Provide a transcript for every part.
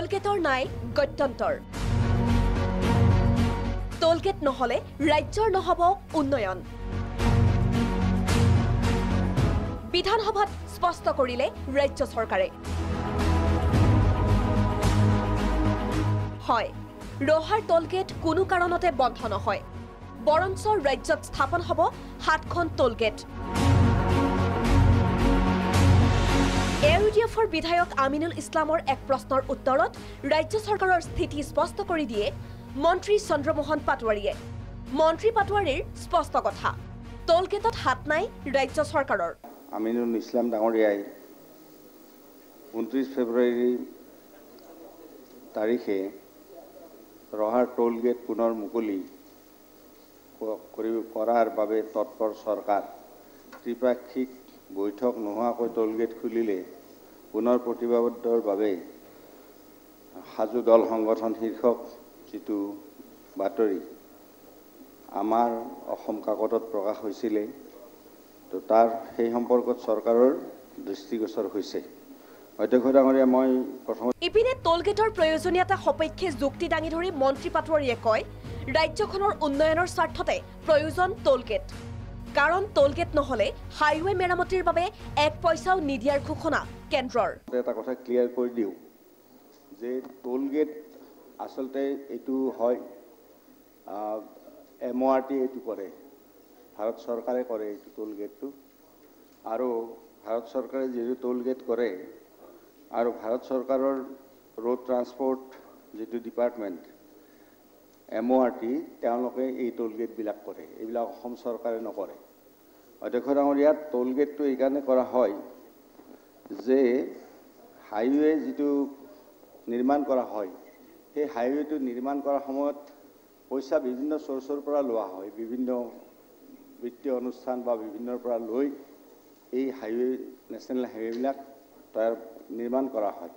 টোলগেটৰ নাই গত্যন্তৰ টোলগেট নহলে ৰাজ্যৰ নহব উন্নয়ন বিধানসভাত স্পষ্ট কৰিলে ৰাজ্য চৰকাৰে হয় ৰহাৰ টোলগেট কোনো কাৰণতে বন্ধ নহয় বৰঞ্চ ৰাজ্যত স্থাপন হ'ব 7খন টোলগেট এউডিএফৰ বিধায়ক আমিনুল ইছলামৰ এক প্ৰশ্নৰ উত্তৰত ৰাজ্য চৰকাৰৰ স্থিতি স্পষ্ট কৰি দিয়ে মন্ত্ৰী চন্দ্ৰমোহন পাটোৱাৰীয়ে মন্ত্ৰী পাটোৱাৰীৰ স্পষ্ট কথা টোলগেটত হাত নাই ৰাজ্য চৰকাৰৰ আমিনুল ইছলাম ডাঙৰীয়াই 29 ফেব্ৰুৱাৰী তাৰিখে ৰহাৰ টোলগেট পুনৰ মুকলি কৰাৰ বাবে তৎপৰ চৰকাৰ ত্ৰিপাক্ষিক বৈঠক নোহোৱাকৈ টোলগেট খুলিলে পুনৰ প্ৰতিবাদৰ বাবে সাজু দল সংগঠন শীৰ্ষক যিটো বাতৰি আমাৰ অসম কাকতত প্ৰকাশ হৈছিলে তো তাৰ সেই সম্পৰ্কত চৰকাৰৰ দৃষ্টিগোচৰ হৈছে অধ্যক্ষ ডাঙৰীয়া মই প্ৰথম ইপিনে টোলগেটৰ প্ৰয়োজনীয়তা সপক্ষে যুক্তি দাঙি ধৰি মন্ত্ৰী পাটোৱাৰীয়ে কয় ৰাজ্যখনৰ উন্নয়নৰ স্বাৰ্থতে প্ৰয়োজন টোলগেট কাৰণ টোলগেট নহলে হাইৱে মেৰামতিৰ বাবে এক পইচাও নিদিয়াৰ ঘোষণা কেন্দ্ৰৰ এটা কথা ক্লিয়াৰ কৰি দিও যে টোলগেট আসলতে এটু হয় এমআৰটি এটু কৰে ভাৰত চৰকাৰে কৰে এটু টোলগেটটো আৰু ভাৰত চৰকাৰে যেটো টোলগেট কৰে আৰু ভাৰত চৰকাৰৰ ৰোড ট্ৰান্সপোৰ্ট যেটো ডিপাৰ্টমেন্ট এমআৰটি তেওঁলোকে এই টোলগেট বিলাক কৰে এইবিলাক অসম চৰকাৰে নকৰে অধ্যক্ষ ডাঙৰীয়া টোলগেটটো এই কাৰণে কৰা হয় যে হাইৱে যেটো নিৰ্মাণ কৰা হয় সেই হাইৱেটো নিৰ্মাণ কৰাৰ সময়ত পইচা বিভিন্ন সোৰ্সৰ পৰা লোৱা হয় বিভিন্ন বিত্তীয় অনুষ্ঠান বা বিভিন্নৰ পৰা লৈ এই হাইৱে নেশ্যনেল হাইৱেবিলাক নিৰ্মাণ কৰা হয়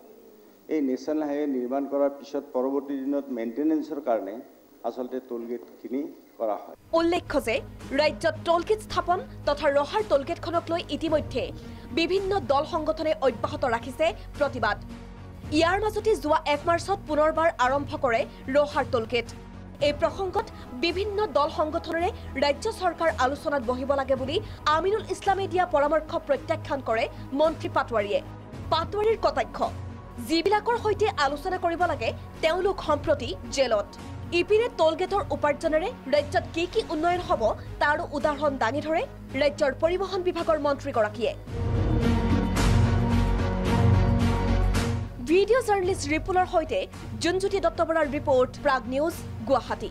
এই নেশ্যনেল হাইৱে নিৰ্মাণ কৰাৰ পিছত পৰৱৰ্তী দিনত মেইনটেনেন্সৰ কাৰণে আসলতে টোলগেটখিনি কৰা হয় উল্লেখ্য যে ৰাজ্যত টোলগেট স্থাপন তথা ৰহাৰ টোলগেটখনক লৈ ইতিমধ্যে বিভিন্ন দল সংগঠনে অব্যাহত ৰাখিছে প্ৰতিবাদ ইয়াৰ মাজতে যোৱা 1 মাৰ্চত পুনৰবাৰ আৰম্ভ কৰে ৰহাৰ টোলগেট এই প্ৰসংগত বিভিন্ন দল সংগঠনেৰে ৰাজ্য চৰকাৰ আলোচনাত বহিব লাগে বুলি আমিনুল ইছলামে দিয়া পৰামৰ্শ প্ৰত্যাখ্যান কৰে মন্ত্ৰী পাটোৱাৰীৰ কটাক্ষ যিবিলাকৰ সৈতে আলোচনা কৰিব লাগে তেওঁলোক সম্প্ৰতি জেলত ইপিনে টোলগেটৰ উপাৰ্জনেৰে ৰাজ্যত কি উন্নয়ন হ'ব তাৰো উদাহৰণ দাঙি ধৰে ৰাজ্যৰ পৰিবহণ বিভাগৰ মন্ত্ৰীগৰাকীয়ে ভিডিঅ' জাৰ্নেলিষ্ট ৰিপুলৰ সৈতে জুনজ্যোতি দত্ত বৰাৰ ৰিপৰ্ট প্ৰাগ নিউজ গুৱাহাটী